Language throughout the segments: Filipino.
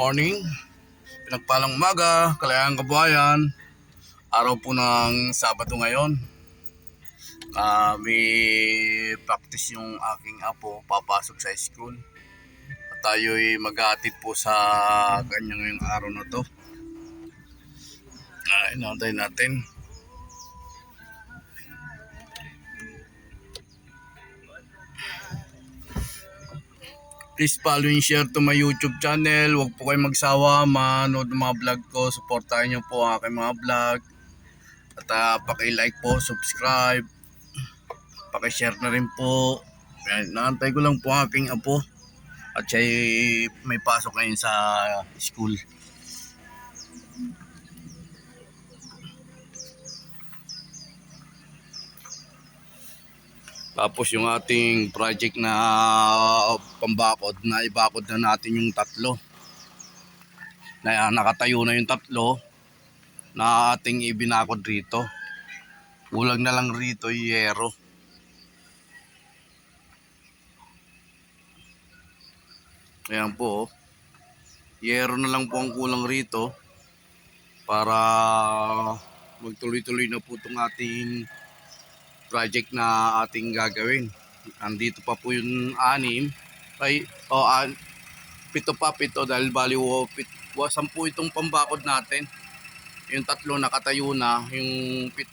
morning, pinagpalang umaga, Kalayaan Kabuhayan. Araw po ng Sabado ngayon. May practice yung aking apo, papasok sa school. At tayo'y mag-aatid po sa kanyang ngayong araw na to. Inaantay natin. Please follow and share to my YouTube channel. Huwag po kayong magsawa manood ng mga vlog ko. Supportahan niyo po ang aking mga vlog. At paki-like po, subscribe. Paki-share na rin po. Naantay ko lang po ang aking apo. At siya may pasok ngayon sa school. Tapos yung ating project na pambakod, na ibakod na natin yung tatlo. Nakatayo na yung tatlo na ating ibinakod rito. Kulang na lang rito yung yero. Ayan po. Yero na lang po ang kulang rito para magtuloy-tuloy na po itong ating project na ating gagawin. Andito pa po yung 6 ay pito dahil bali 10 itong pambakod natin. Yung 3 nakatayo na, yung 7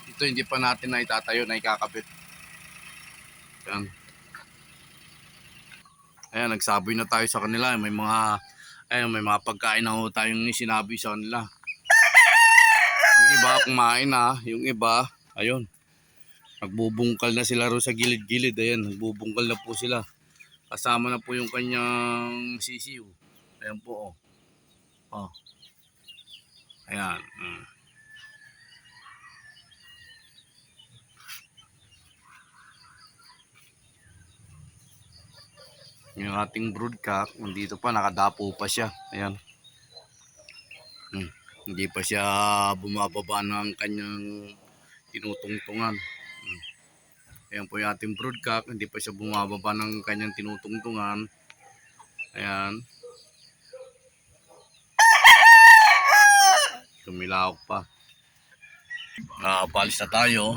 ito hindi pa natin na itatayo, na ikakabit. Ayan, nagsaboy na tayo sa kanila. May mga pagkain na tayong sinabi sa kanila. Yung iba kumain na, yung iba ayun, nagbubungkal na sila ro sa gilid-gilid. Ayan, nagbubungkal na po sila. Kasama na po yung kanyang sisiw. Ayan po, oh. Ayan. Yung ating broodcock, nandito pa, nakadapo pa siya. Ayan. Hindi pa siya bumababa ng kanyang tinutungtungan. Ayan po yung ating broodcock, hindi pa siya bumababa ng kanyang tinutungtungan. Ayan. Tumilawak pa. Palis na tayo.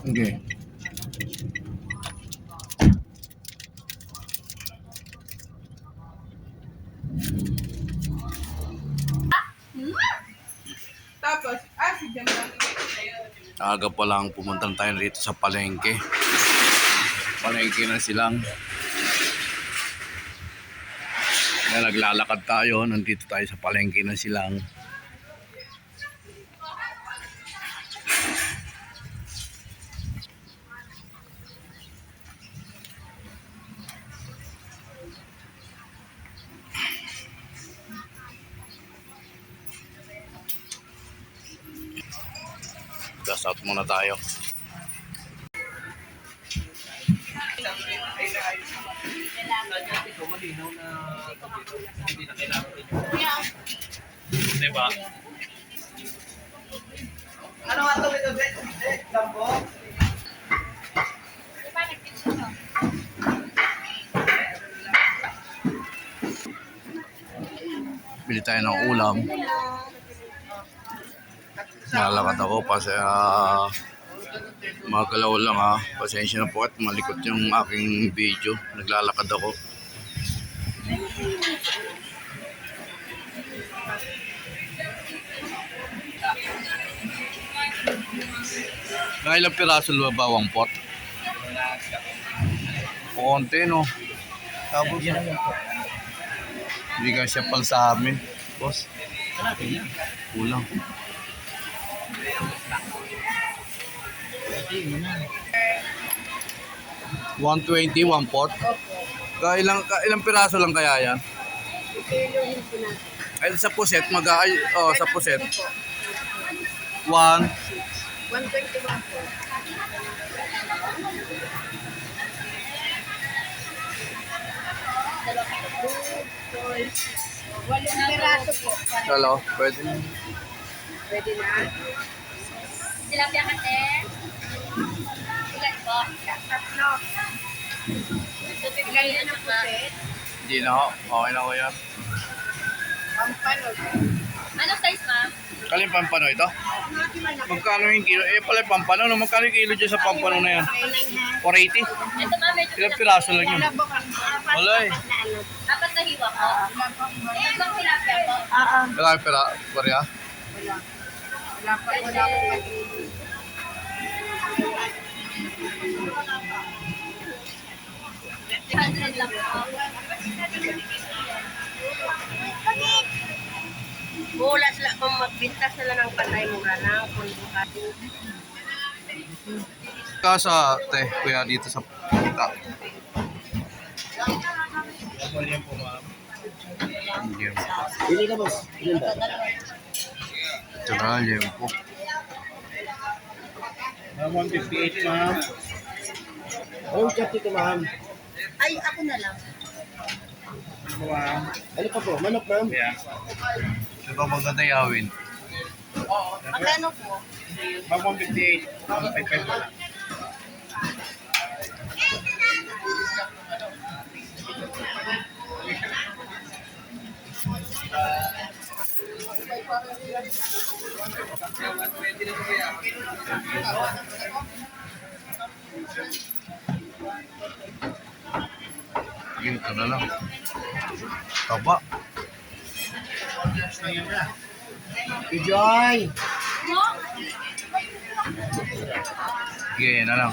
Okay. Tapos, si Jamang. Aga pa lang pumunta tayo rito sa palengke. Palengke na silang. Naglalakad tayo. Nandito tayo sa palengke na silang. Gas out muna tayo. Diba? Ano nga ito? Lambo? Bili tayo ng ulam. Nalakad ako kasi magalaw lang ha. Pasensya na po at malikot yung aking video. Naglalakad ako. Ilang piraso ba ang pot? Konti, no? Tapos, hindi ka siya pal sa amin. Boss, kulang. 120, 1 pot. Ilang piraso lang kaya yan? Ay, sa puset, sa puset. 1, 121 po. Walong piraso po. Hello, pwede na. Pwede na. Tilapia kate. Ilan po? Tatlo. Ilan yan ang puset? Hindi na ho. Okay na ho yan. Pampanog. Anong size, ma'am? Kalin pampano ito? Magkano yung kilo? Eh pala yung pampano. No? Magkano yung kilo dyan sa pampano na yan? 480? Ito, ma'am, medyo Ilang piraso lang yun? Wala eh. Apat na hiwa po. Ilan bang tilapia po? Ilang pira? Wala pa. 100 lang po. Bulas lang kung magbinta sila ng panay mura na kung Kasa, kuya dito sa pita. Pili ka, boss. Ilan ba? Ito na, liempo. 158, ma'am. Oh, chat dito, ma'am. Ay, ako na lang. Ano pa po? Manok, ma'am? Ito ba maganda yawin? Magkano po? Ma'am, 158. 155 po lang. Ito na lang. Taba. Enjoy! Sige, yan na lang.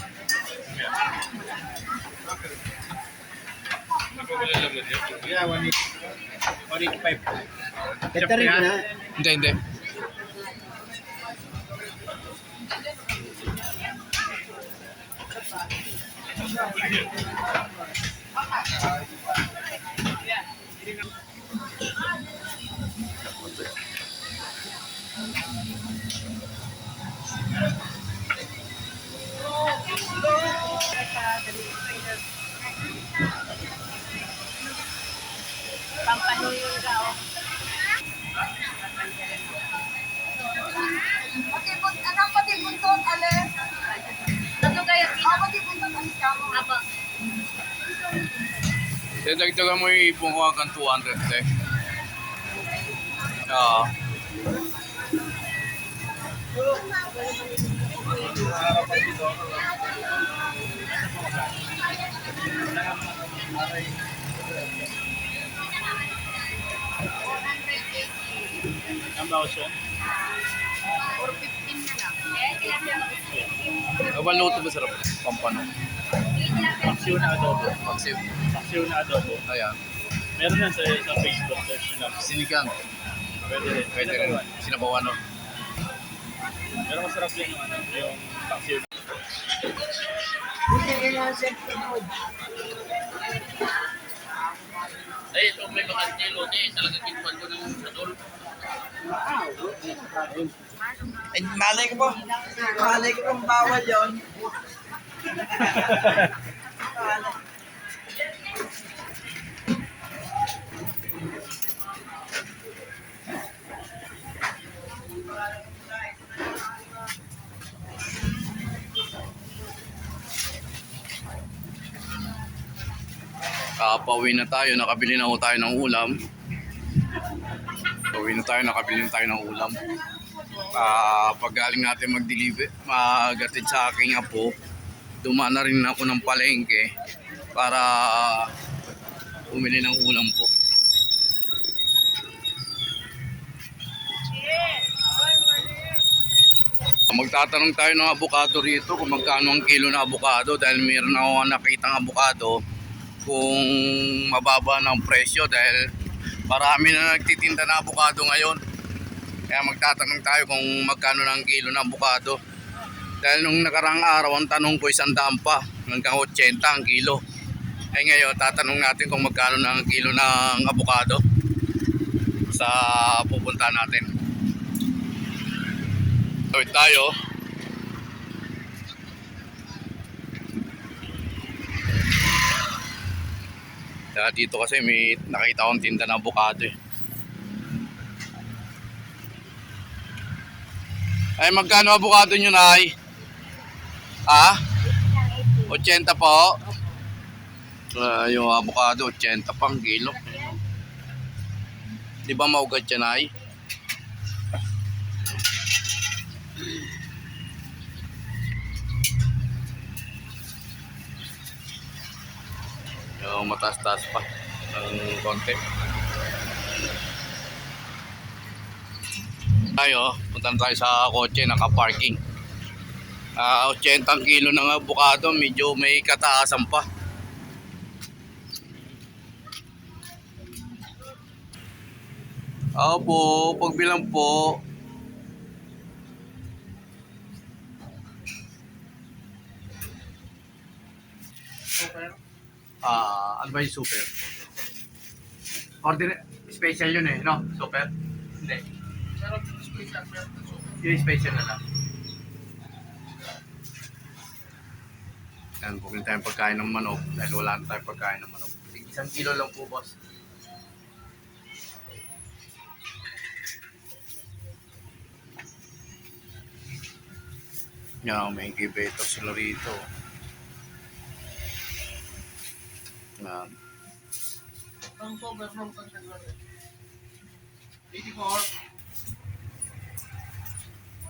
Yeah, 185. Ito rin na. Hindi. Pampano yung gao. Pati buntot, ale. Tatlo kayo, pina. Pati buntot, ale. Apo. Dagdagan mo yung ipon ko hanggang 200, Oo. Ang bawas yun? 415 na lang. Eh, tilapia mo. Abang luto ba sarap? Pampano. Paksiw na adobo. Paksiw. Paksiw na adobo. Ayan. Meron yan sa Facebook. Search nyo lang. Sinigang. Pwede rin. Pwede rin. Sinabawan, no? Pero masarap yung, yung paksiw na. Ay, ito may mga kilo talaga kinpan ko ng sadol. Ay, malay ko po. Malay ko pong bawal yun. Pauwi na tayo, nakabili na tayo ng ulam. Pauwi na tayo, nakabili na tayo ng ulam. Pag galing natin magatid sa aking apo, dumaan na rin ako ng palengke para bumili ng ulam po. Magtatanong tayo ng abukado rito kung magkano ang kilo na abukado dahil mayroon ako nakitang abukado kung mababa ng presyo dahil marami na nagtitinda na abukado ngayon. Kaya magtatanong tayo kung magkano na ang kilo na abukado. Dahil nung nakarang araw ang tanong ko 100 pa, hanggang 80 ang kilo. Eh ngayon tatanong natin kung magkano na ang kilo ng abukado sa pupunta natin. Tawid tayo. Kaya dito kasi may nakita akong tinda ng abukado eh. Ay magkano abukado nyo, Nay? Ha? 80 po. Yung abukado 80 pang kilo. Di ba maugad yan, Nay? Yung mataas-taas pa ng konti. Tayo, punta tayo sa kotse, naka-parking. 80 ang kilo ng avocado, medyo may kataasan pa. Opo, pagbilang po. Ano ba yung super? Special yun eh, no? Super? Hindi. Yung special na lang. Yan, bukin tayong pagkain ng manok dahil wala na tayong pagkain ng manok. 1 kilo lang po, boss. Yan, may incubator sila rito. Yan.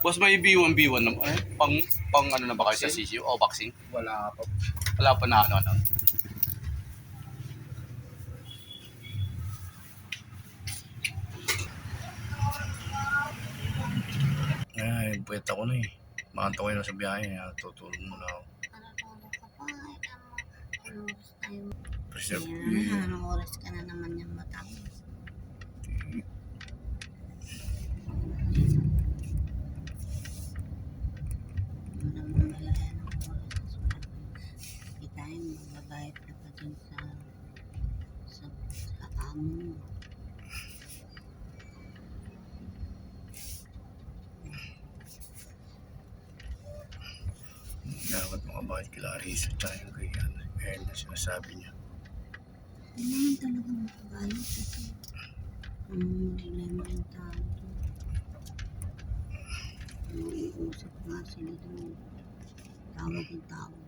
Boss, may B1 na pang ano na ba kayo sa CCU o vaccine? Wala pa. Wala pa na ano. Ay, puwet ako na eh. Makanta ko yun sa biyahe. Tutulog muna ako. Preserve. Anong oras ka na naman yung matapos? Kitain, magbabayad ka pa dun sa amo mo. Dapat makabahit kila Arisa at yung kay Kaya na sinasabi niya. Hindi naman talaga makabayad ito. Reglamentado. Iusap nga sila doon. Tawag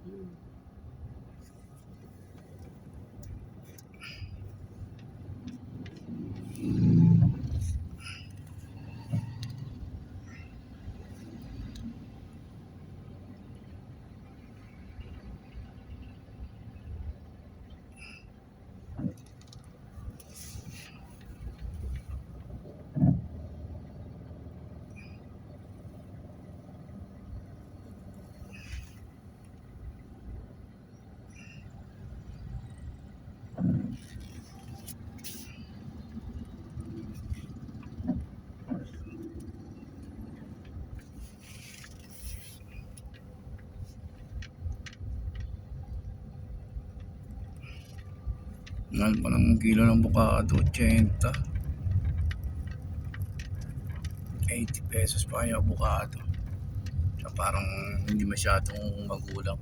yun. Mahal pa ng kilo ng bukado, 80. 80 pesos pa yung avocado. So, parang hindi masyadong magulang.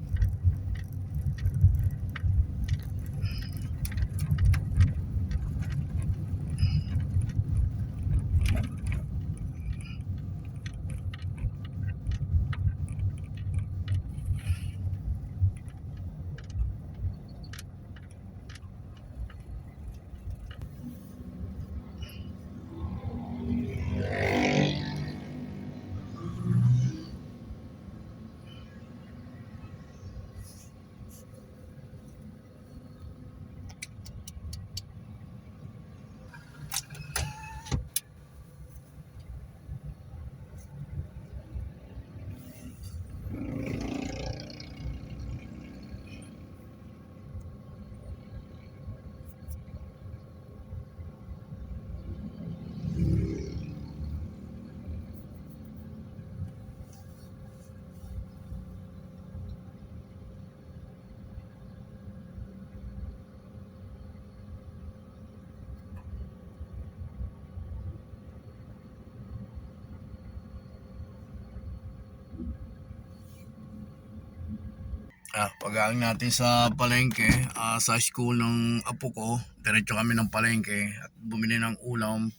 Pag-aang natin sa palengke, sa school ng apo ko, diretso kami ng palengke at bumili ng ulam,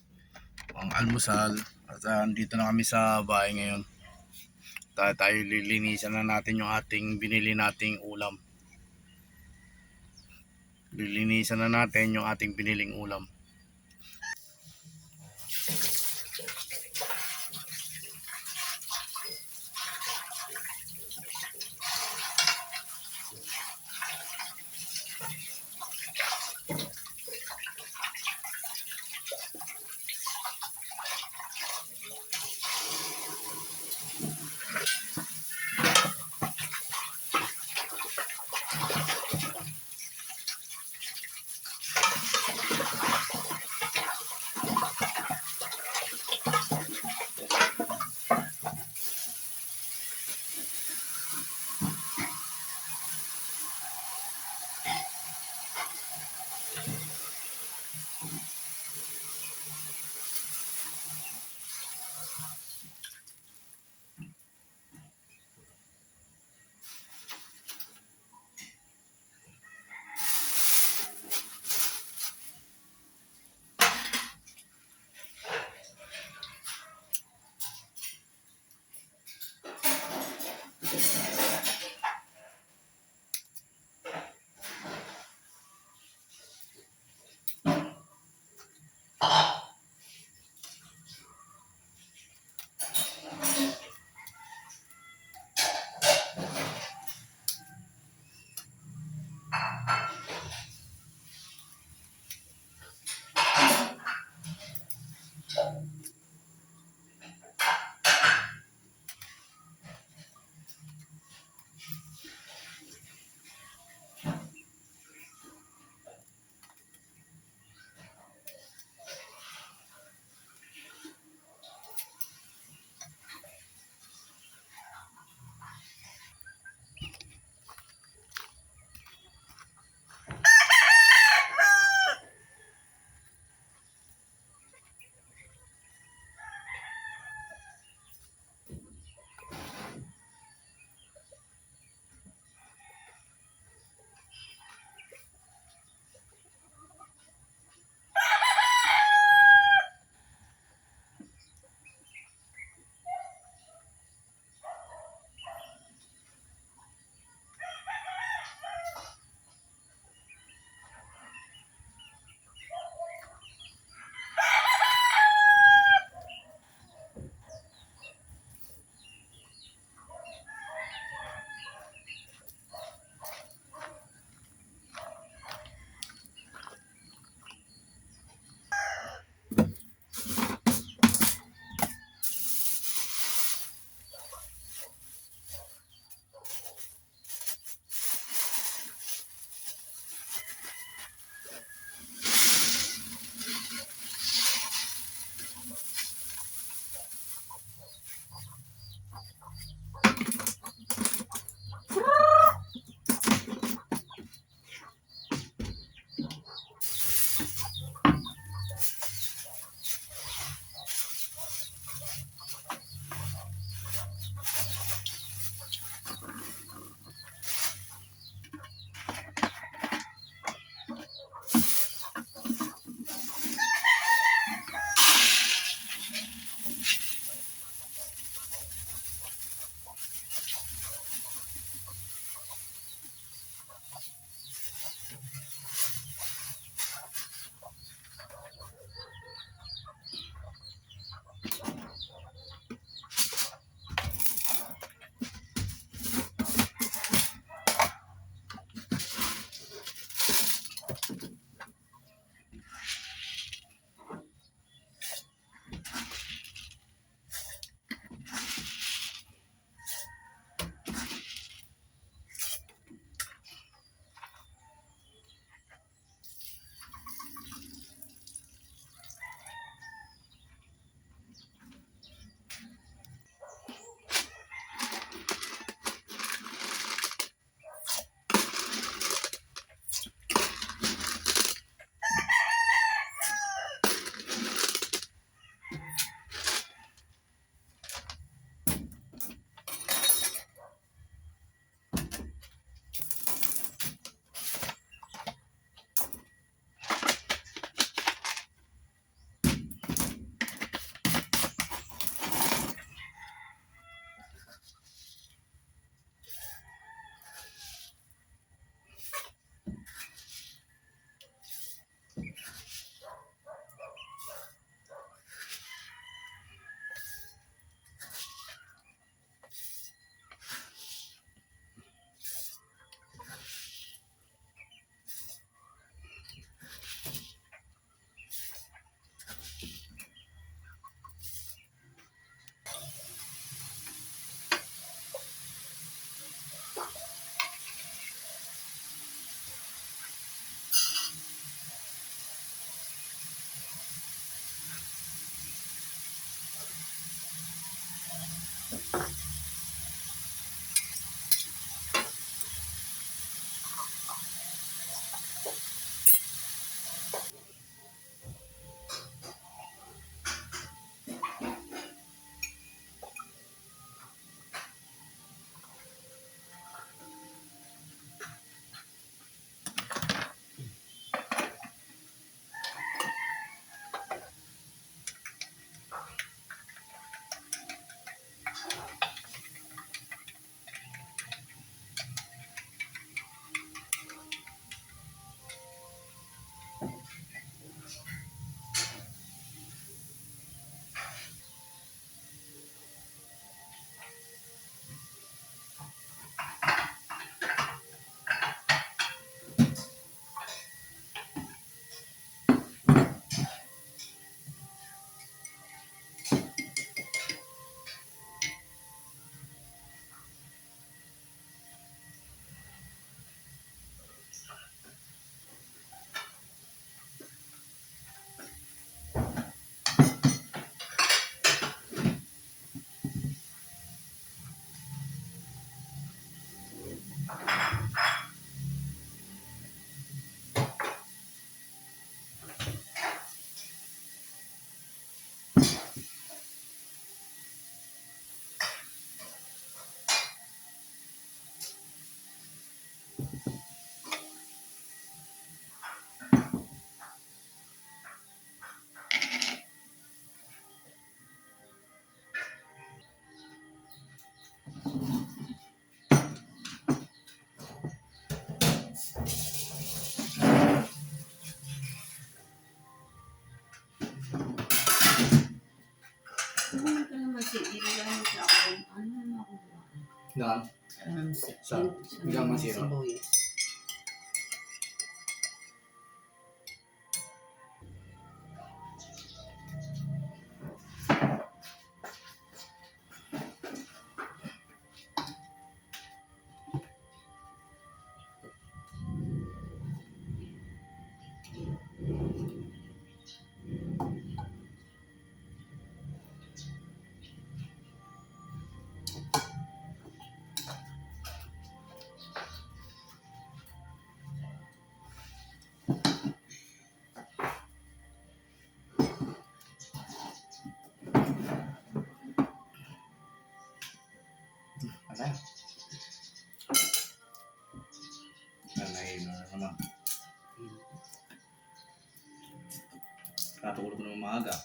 ang almusal, at dito na kami sa bahay ngayon. Tayo lilinisan na natin yung ating binili nating ulam. Lilinisan na natin yung ating biniling ulam. Yan. Hanggang masira. Sibuyas. Ano? Nahihilo na naman. Katulog ko ng maaga.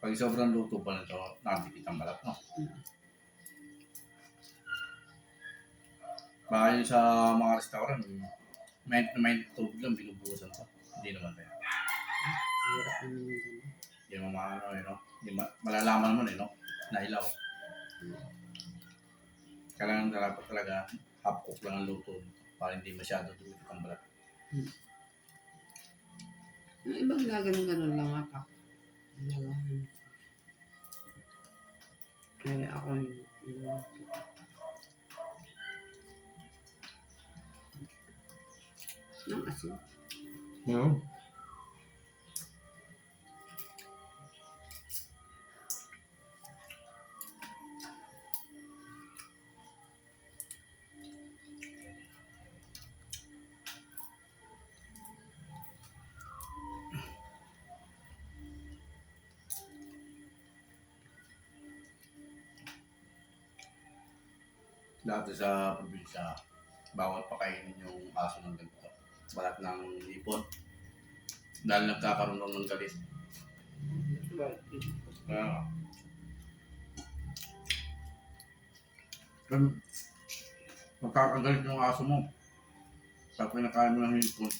Pag sobrang luto pa nito, nakadikit ang balat, no? Baka yun sa mga restaurant, may tubig lang, binubuhusan pa. Hindi naman kaya. Hirap naman yun. Hindi naman maano, no? Hindi malalaman naman, no? Nahilaw. Kailangan talaga half cook lang ang luto para hindi masyado dumikit ang balat. Yung ibang gaganon-ganon lang ata. Kaya ako yung ng asin. Yeah. Dati sa probinsya, bawal pakainin yung aso ng ganito. Balat ng ipon. Dahil nagkakaroon ng galit. Kaya magkakagalit yung aso mo. Sa pinakain mo ng ipon.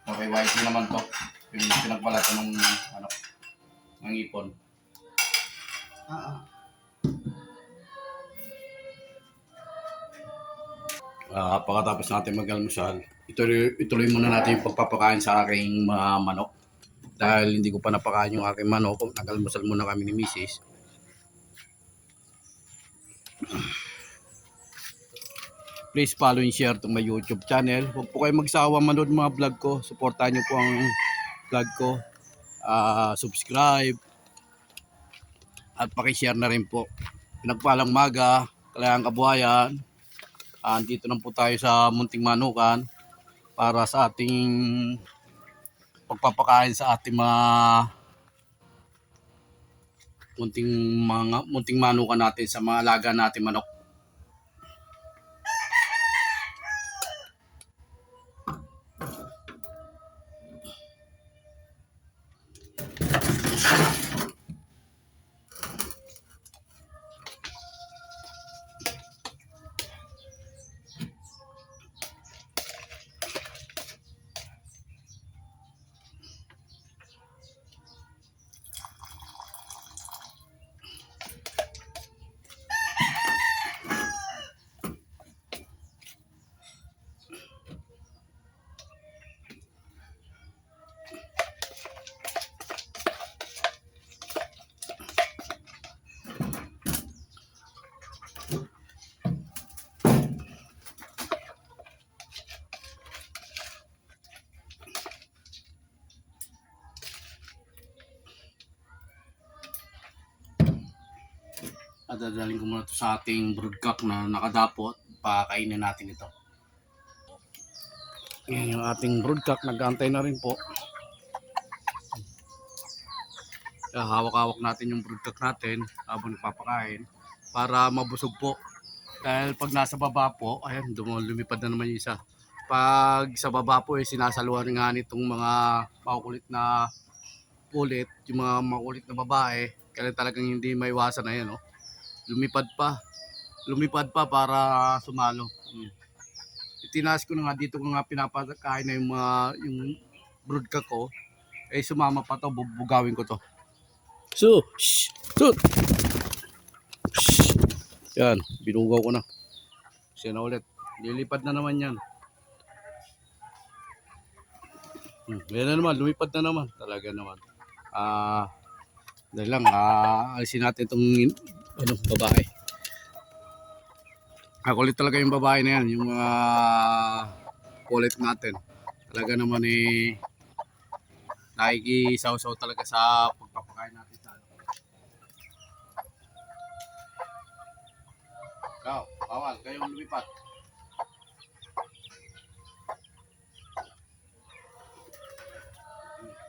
Okay, white naman to. Yung pinagbalatan ng ano, ng ipon. Oo. Pagkatapos natin mag-almusal, ituloy muna natin yung pagpapakain sa aking mga manok. Dahil hindi ko pa napakain yung aking manok, nag-almusal muna kami ni Mrs. Please follow and share to my YouTube channel. Huwag po kayo magsawa manood mga vlog ko. Suportahan niyo po ang vlog ko. Subscribe. At pakishare na rin po. Pinagpalang maga, kalayang kabuhayan. Dito na po tayo sa Munting Manukan para sa ating pagpapakain sa ating mga munting manukan natin sa mga alaga natin manok. At dadalhin ko muna ito sa ating broodcock na nakadapot. Pakainin natin ito. Yan yung ating broodcock. Nag-aantay na rin po. Kaya hawak-hawak natin yung broodcock natin habang nagpapakain para mabusog po. Dahil pag nasa baba po, ayan, lumipad na naman yung isa. Pag sa baba po, sinasaluhan nga nitong mga makukulit na ulit, yung mga makukulit na babae. Kaya talagang hindi maiwasan na yan, oh. Lumipad pa para sumalo. Itinaas ko na nga dito ko nga pinapakain na yung broodcock ko. Sumama pa to, bubugawin ko to. So, shh, tut. Shh. Yan, binugaw ko na. Siya na ulit. Lilipad na naman yan. Yan na naman, lumipad na naman. Talaga naman. Dahil lang, alisin natin itong babae. Kulit talaga yung babae na yan, yung mga kulit natin. Talaga naman nakikisaw-saw talaga sa pagpapakain natin sa ano. Ikaw, bawal, kayong lumipat.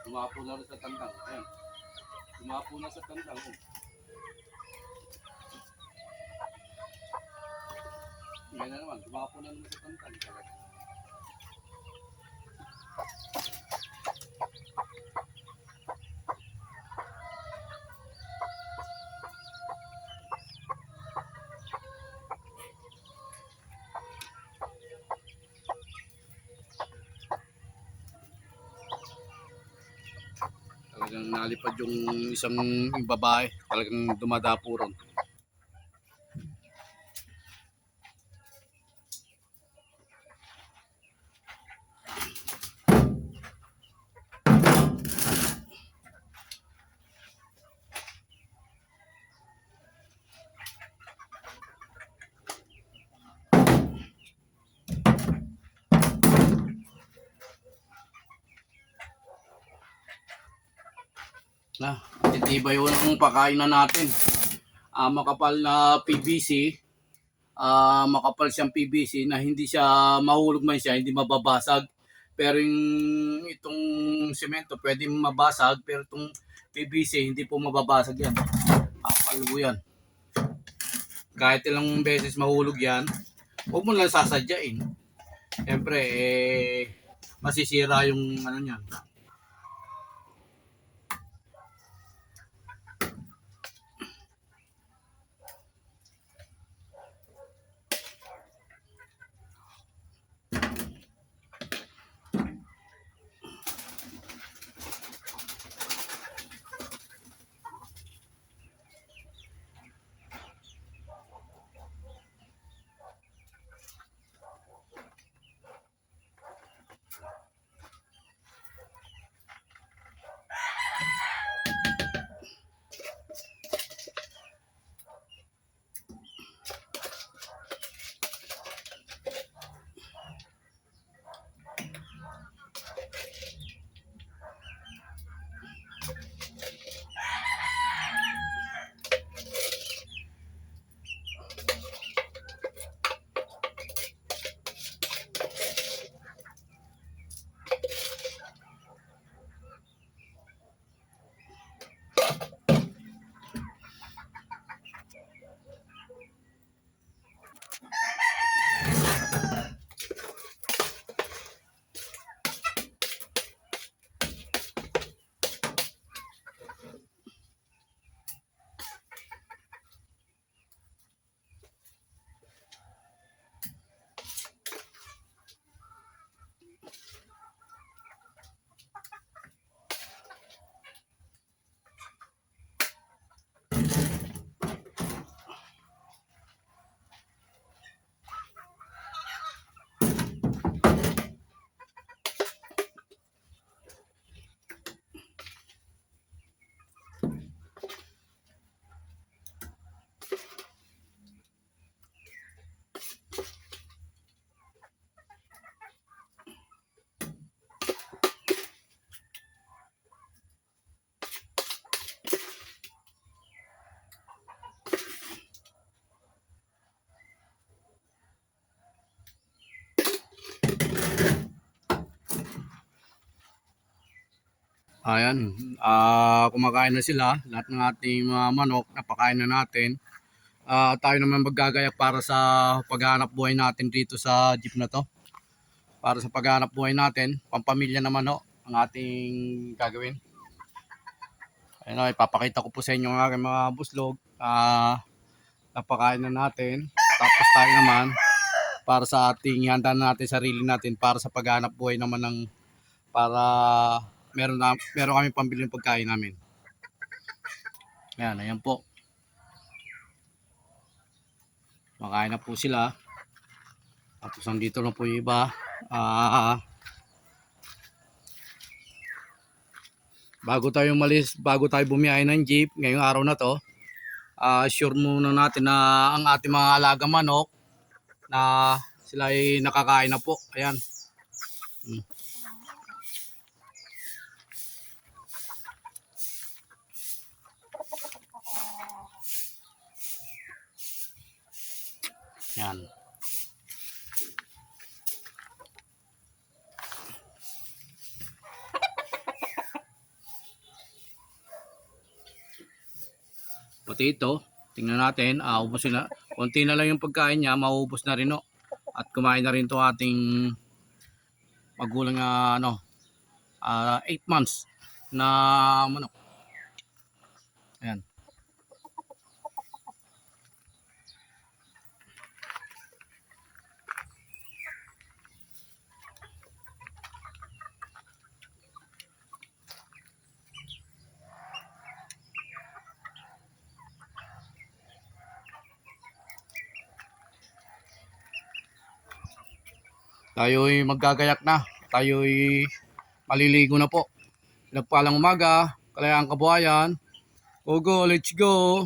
Tumapo na rin sa tandang. Ayan. Tumapo na sa tandang. Yan na naman, tumapo na naman sa tandang. Talagang nalipad yung isang babae. Talagang dumadapo ron. Titibay yun ang pakain na natin. Makapal na PVC. Makapal siyang PVC na hindi siya mahulog man siya, hindi mababasag. Pero itong semento pwede mabasag, pero itong PVC hindi po mababasag yan. Palugo yan. Kahit ilang beses mahulog yan, huwag mo lang sasadyain. Siyempre, masisira yung ano niyan. Ayan, kumakain na sila. Lahat ng ating mga manok, napakain na natin. Tayo naman maggagayak para sa paghahanap buhay natin dito sa jeep na to. Para sa paghahanap buhay natin, pampamilya naman ho, ang ating gagawin. Ayun o, ipapakita ko po sa inyo ang aking mga buslog. Napakain na natin. Tapos tayo naman, para sa ating handa natin, sarili natin, para sa paghahanap buhay naman ng, para meron kami pambili ng pagkain namin. Ayan po. Makain na po sila. Tapos nandito na po yung iba. Bago tayo umalis, bago tayo bumiyahe ng jeep ngayong araw na to, sure muna natin na ang ating mga alaga manok na sila ay nakakain na po. Ayan. Yan. Pati ito, tingnan natin, ubos na. Konti na lang yung pagkain niya, mauubos na rin, no. At kumain na rin to ating magulang na 8 months na manok. Ayan. Tayo'y maggagayak na. Tayo'y maliligo na po. Nagpalang umaga, kalayaan kabuhayan. Go, let's go.